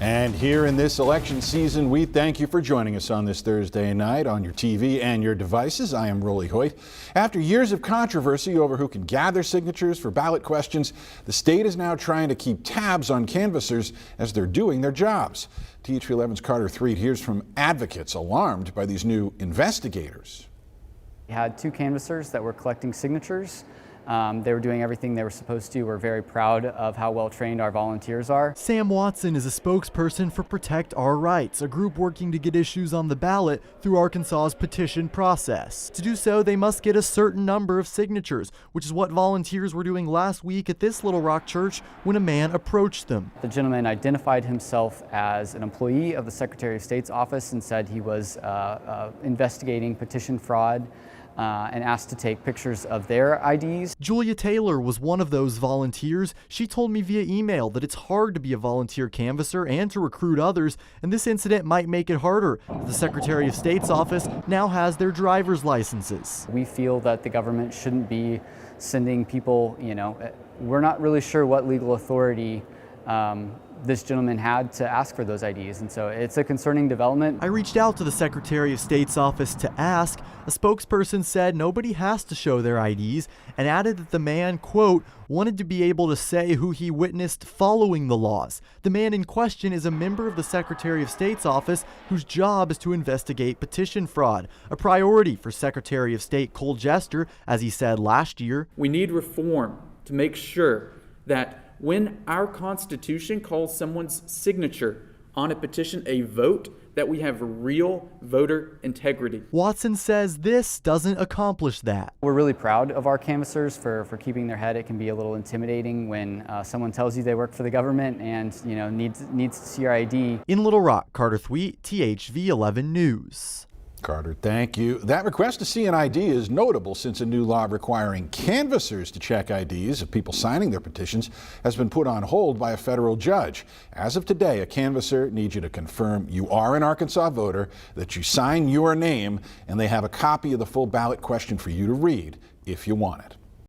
And here in this election season, we thank you for joining us on this Thursday night on your TV and your devices. I am Rolly Hoyt. After years of controversy over who can gather signatures for ballot questions, the state is now trying to keep tabs on canvassers as they're doing their jobs. THV11's Carter Threed hears from advocates alarmed by these new investigators. We had two canvassers that were collecting signatures. They were doing everything they were supposed to. We're very proud of how well trained our volunteers are. Sam Watson is a spokesperson for Protect Our Rights, a group working to get issues on the ballot through Arkansas's petition process. To do so, they must get a certain number of signatures, which is what volunteers were doing last week at this Little Rock church when a man approached them. The gentleman identified himself as an employee of the Secretary of State's office and said he was investigating petition fraud. And asked to take pictures of their IDs. Julia Taylor was one of those volunteers. She told me via email that it's hard to be a volunteer canvasser and to recruit others, and this incident might make it harder. The Secretary of State's office now has their driver's licenses. We feel that the government shouldn't be sending people, we're not really sure what legal authority this gentleman had to ask for those IDs, and so it's a concerning development. I reached out to the Secretary of State's office to ask. A spokesperson said nobody has to show their IDs and added that the man, quote, wanted to be able to say who he witnessed following the laws. The man in question is a member of the Secretary of State's office whose job is to investigate petition fraud, a priority for Secretary of State Cole Jester, as he said last year. We need reform to make sure that when our Constitution calls someone's signature on a petition a vote, that we have real voter integrity. Watson says this doesn't accomplish that. We're really proud of our canvassers for keeping their head. It can be a little intimidating when someone tells you they work for the government and needs to see your ID. In Little Rock, Carter Thweet, THV 11 News. Carter, thank you. That request to see an ID is notable since a new law requiring canvassers to check IDs of people signing their petitions has been put on hold by a federal judge. As of today, a canvasser needs you to confirm you are an Arkansas voter, that you sign your name, and they have a copy of the full ballot question for you to read if you want it.